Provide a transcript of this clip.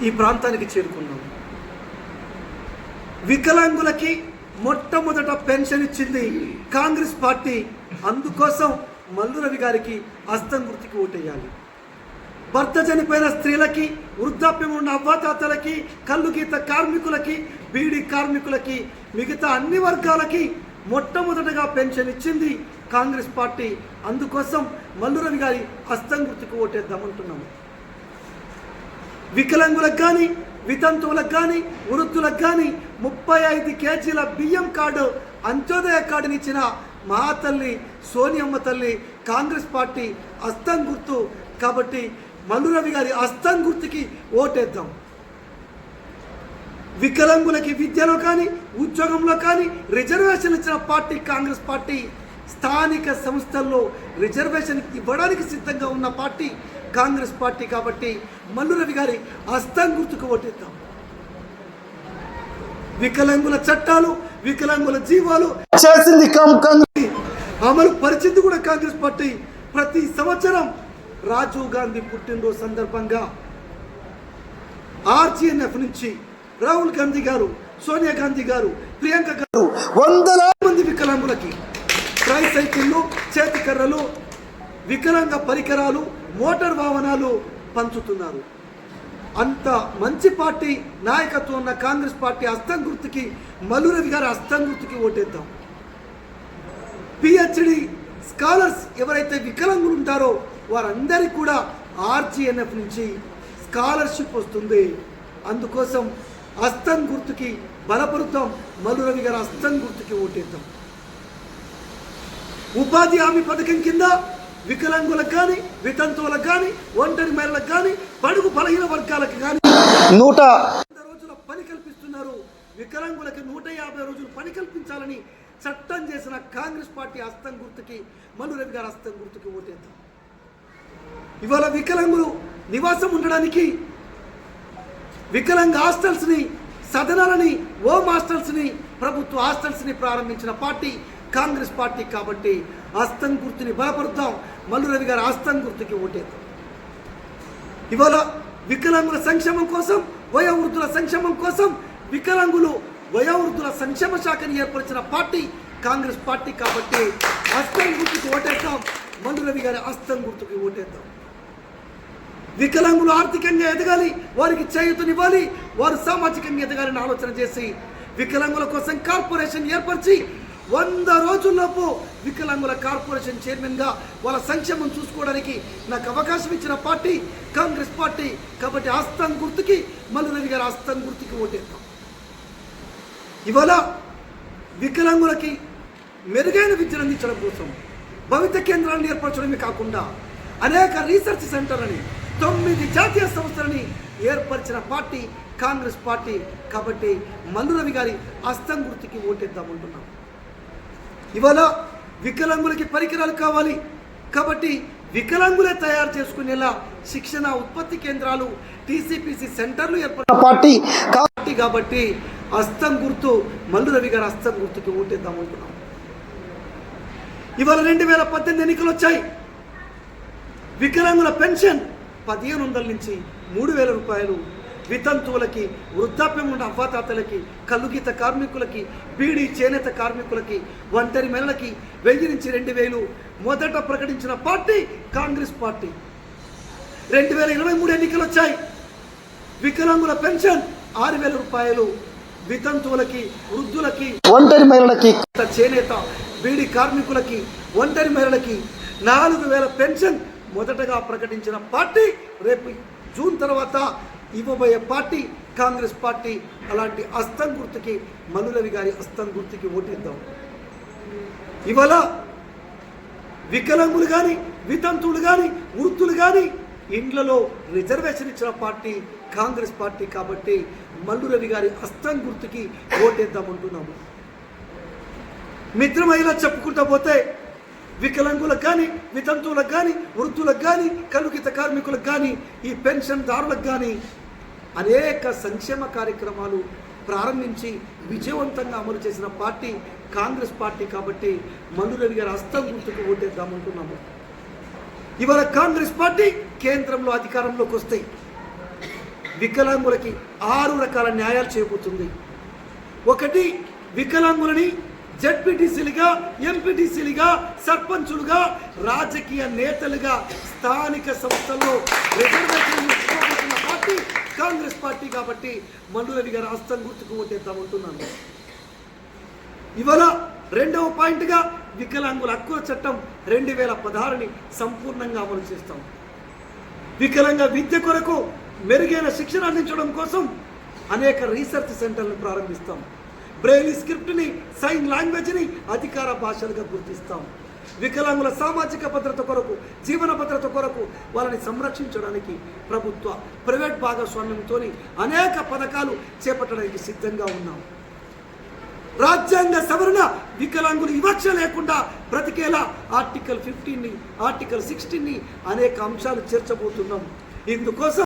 ఈ ప్రాంతానికి చేరుకున్నాం. వికలాంగులకి మొట్టమొదట పెన్షన్ ఇచ్చింది కాంగ్రెస్ పార్టీ. అందుకోసం మల్లు రవి గారికి హస్తం గుర్తుకి ఓటేయాలి. భర్త చనిపోయిన స్త్రీలకి, వృద్ధాప్యం ఉన్న అవ్వాతాతలకి, కల్లు గీత కార్మికులకి, బీడీ కార్మికులకి, మిగతా అన్ని వర్గాలకి మొట్టమొదటగా పెన్షన్ ఇచ్చింది కాంగ్రెస్ పార్టీ. అందుకోసం మల్లు రవి గారి హస్తం గుర్తుకు ఓటేద్దామంటున్నాము. వికలాంగులకు కానీ, వితంతువులకు కానీ, వృద్ధులకు కానీ 35 కేజీల బియ్యం కార్డు, అంత్యోదయ కార్డుని ఇచ్చిన మహాతల్లి సోనియమ్మ తల్లి కాంగ్రెస్ పార్టీ హస్తం గుర్తు. కాబట్టి మల్లు రవి గారి హస్తం గుర్తుకి ఓటేద్దాం. వికలాంగులకి విద్యలో కానీ, ఉద్యోగంలో కానీ రిజర్వేషన్ ఇచ్చిన పార్టీ కాంగ్రెస్ పార్టీ. స్థానిక సంస్థల్లో రిజర్వేషన్ ఇవ్వడానికి సిద్ధంగా ఉన్న పార్టీ కాంగ్రెస్ పార్టీ. కాబట్టి మల్లు రవి గారి హస్తం గుర్తుకు ఓటేద్దాం. వికలాంగుల చట్టాలు, వికలాంగుల జీవాలు చేసింది కాంగ్రెస్, అమలు పరిచింది కూడా కాంగ్రెస్ పార్టీ. ప్రతి సంవత్సరం రాజీవ్ గాంధీ పుట్టినరోజు సందర్భంగా ఆర్జీఎన్ఎఫ్ నుంచి రాహుల్ గాంధీ గారు, సోనియా గాంధీ గారు, ప్రియాంక గారు వందలాది మంది వికలాంగులకి ట్రైసైకిళ్ళు, చేతి కర్రలు, వికలాంగ పరికరాలు, మోటార్ వాహనాలు పంచుతున్నారు. అంత మంచి పార్టీ నాయకత్వం ఉన్న కాంగ్రెస్ పార్టీ హస్తం గుర్తుకి, మల్లు రవి గారి హస్తం గుర్తుకి ఓటేద్దాం. పిహెచ్డి స్కాలర్స్ ఎవరైతే వికలాంగులు ఉంటారో వారందరికీ కూడా ఆర్జీఎన్ఎఫ్ నుంచి స్కాలర్షిప్ వస్తుంది. అందుకోసం హస్తం గుర్తుకి బలపరుద్దాం. మల్లు రవి గారి హస్తం గుర్తుకి ఓటేద్దాం. ఉపాధి హామీ పథకం కింద వికలాంగులకు కానీ, వితంతువులకు కానీ, ఒంటరి మహిళలకు కానీ, బడుగు బలహీన వర్గాలకు కానీ 100 రోజుల పని కల్పిస్తున్నారు. వికలాంగులకి 150 రోజులు పని కల్పించాలని చట్టం చేసిన కాంగ్రెస్ పార్టీ హస్తం గుర్తుకి, మల్లు రవి గారి హస్తం గుర్తుకి ఓటేద్దాం. ఇవాళ వికలాంగులు నివాసం ఉండడానికి వికలాంగ హాస్టల్స్ని, సదనాలని, హోమ్ హాస్టల్స్ని, ప్రభుత్వ హాస్టల్స్ని ప్రారంభించిన పార్టీ కాంగ్రెస్ పార్టీ. కాబట్టి హస్తం గుర్తుని బలపరుద్దాం. మల్లు రవి గారి హస్తం గుర్తుకి ఓటేద్దాం. ఇవాళ వికలాంగుల సంక్షేమం కోసం, వయోవృద్ధుల సంక్షేమం కోసం వికలాంగులు వయోవృద్ధుల సంక్షేమ శాఖని ఏర్పరిచిన పార్టీ కాంగ్రెస్ పార్టీ. కాబట్టి హస్తం గుర్తుకి ఓటేద్దాం. మల్లు రవి గారి హస్తం గుర్తుకి ఓటేద్దాం. వికలాంగులు ఆర్థికంగా ఎదగాలి, వారికి చేయూతనివ్వాలి, వారు సామాజికంగా ఎదగాలని ఆలోచన చేసి వికలాంగుల కోసం కార్పొరేషన్ ఏర్పరిచి 100 రోజుల్లోపు వికలాంగుల కార్పొరేషన్ చైర్మన్గా వాళ్ళ సంక్షేమం చూసుకోవడానికి నాకు అవకాశం ఇచ్చిన పార్టీ కాంగ్రెస్ పార్టీ. కాబట్టి హస్తం గుర్తుకి, మల్లు రవి గారి హస్తం గుర్తుకి ఓటేద్దాం. ఇవాళ వికలాంగులకి మెరుగైన విద్యను అందించడం కోసం భవిత కేంద్రాలను ఏర్పరచడమే కాకుండా అనేక రీసెర్చ్ సెంటర్లని, 9 జాతీయ సంస్థలని ఏర్పరిచిన పార్టీ కాంగ్రెస్ పార్టీ. కాబట్టి మల్లు రవి గారి హస్తం గుర్తుకి ఓటేద్దామంటున్నాం. ఇవాళ వికలాంగులకి పరికరాలు కావాలి. కాబట్టి వికలాంగులే తయారు చేసుకునేలా శిక్షణ ఉత్పత్తి కేంద్రాలు, టీసీపీసీ సెంటర్లు ఏర్పడిన పార్టీ కాబట్టి హస్తం గుర్తు, మల్లు రవి గారి హస్తం గుర్తుకి ఓటేద్దామంటున్నాం. ఇవాళ 2018 ఎన్నికలు వచ్చాయి. వికలాంగుల పెన్షన్ 1500 నుంచి 3000 రూపాయలు, వితంతువులకి, వృద్ధాప్యం ఉన్న అవ్వాతాతలకి, కల్లుగీత కార్మికులకి, బీడీ చేనేత కార్మికులకి, ఒంటరి మహిళలకి 1000 నుంచి 2000 మొదట ప్రకటించిన పార్టీ కాంగ్రెస్ పార్టీ. 2023 ఎన్నికలు వచ్చాయి. వికలాంగుల పెన్షన్ 6000 రూపాయలు, వితంతువులకి, వృద్ధులకి, ఒంటరి మహిళలకి, చేనేత బీడీ కార్మికులకి, ఒంటరి మహిళలకి 4000 పెన్షన్ మొదటగా ప్రకటించిన పార్టీ. రేపు జూన్ తర్వాత ఇవ్వబోయే పార్టీ కాంగ్రెస్ పార్టీ. అలాంటి హస్తం గుర్తుకి, మల్లు రవి గారి హస్తం గుర్తుకి ఓటేద్దాం. ఇవాళ వికలాంగులు కానీ, వితంతువులు కానీ, వృద్ధులు కానీ ఇండ్లలో రిజర్వేషన్ ఇచ్చిన పార్టీ కాంగ్రెస్ పార్టీ. కాబట్టి మల్లు రవి గారి హస్తం గుర్తుకి ఓటేద్దామంటున్నాము. మిత్రమహిళ చెప్పుకుంటా పోతే వికలాంగులకు కానీ, వితంతువులకు కానీ, వృద్ధులకు కానీ, కలుగిత కార్మికులకు కానీ, ఈ పెన్షన్దారులకు కానీ అనేక సంక్షేమ కార్యక్రమాలు ప్రారంభించి విజయవంతంగా అమలు చేసిన పార్టీ కాంగ్రెస్ పార్టీ. కాబట్టి మల్లు రవి గారి హస్తం గుర్తుకు ఓటేద్దామంటున్నాము. ఇవాళ కాంగ్రెస్ పార్టీ కేంద్రంలో అధికారంలోకి వస్తాయి. వికలాంగులకి 6 రకాల న్యాయాలు చేయబోతుంది. ఒకటి, వికలాంగులని జడ్పీటీసీలుగా, ఎంపీటీసీలుగా, సర్పంచులుగా, రాజకీయ నేతలుగా స్థానిక సంస్థల్లో రిజర్వేషన్ ఇచ్చుకోబోతున్న పార్టీ కాంగ్రెస్ పార్టీ కాబట్టి మండురవి గారు హస్తం గుర్తుకు ఓటేద్దామంటున్నాను. ఇవాళ రెండవ పాయింట్గా వికలాంగుల హక్కుల చట్టం 2016ని సంపూర్ణంగా అమలు చేస్తాం. వికలాంగ విద్య కొరకు మెరుగైన శిక్షణ అందించడం కోసం అనేక రీసెర్చ్ సెంటర్లను ప్రారంభిస్తాం. బ్రెయిలీ స్క్రిప్ట్ని, సైన్ లాంగ్వేజ్ని అధికార భాషలుగా గుర్తిస్తాం. వికలాంగుల సామాజిక భద్రత కొరకు, జీవన భద్రత కొరకు వాళ్ళని సంరక్షించడానికి ప్రభుత్వ ప్రైవేట్ భాగస్వామ్యంతో అనేక పథకాలు చేపట్టడానికి సిద్ధంగా ఉన్నాం. రాజ్యాంగ సవరణ వికలాంగులు వివక్ష లేకుండా బ్రతికేలా ఆర్టికల్ 15ని, ఆర్టికల్ 16ని అనేక అంశాలు చేర్చబోతున్నాం. ఇందుకోసం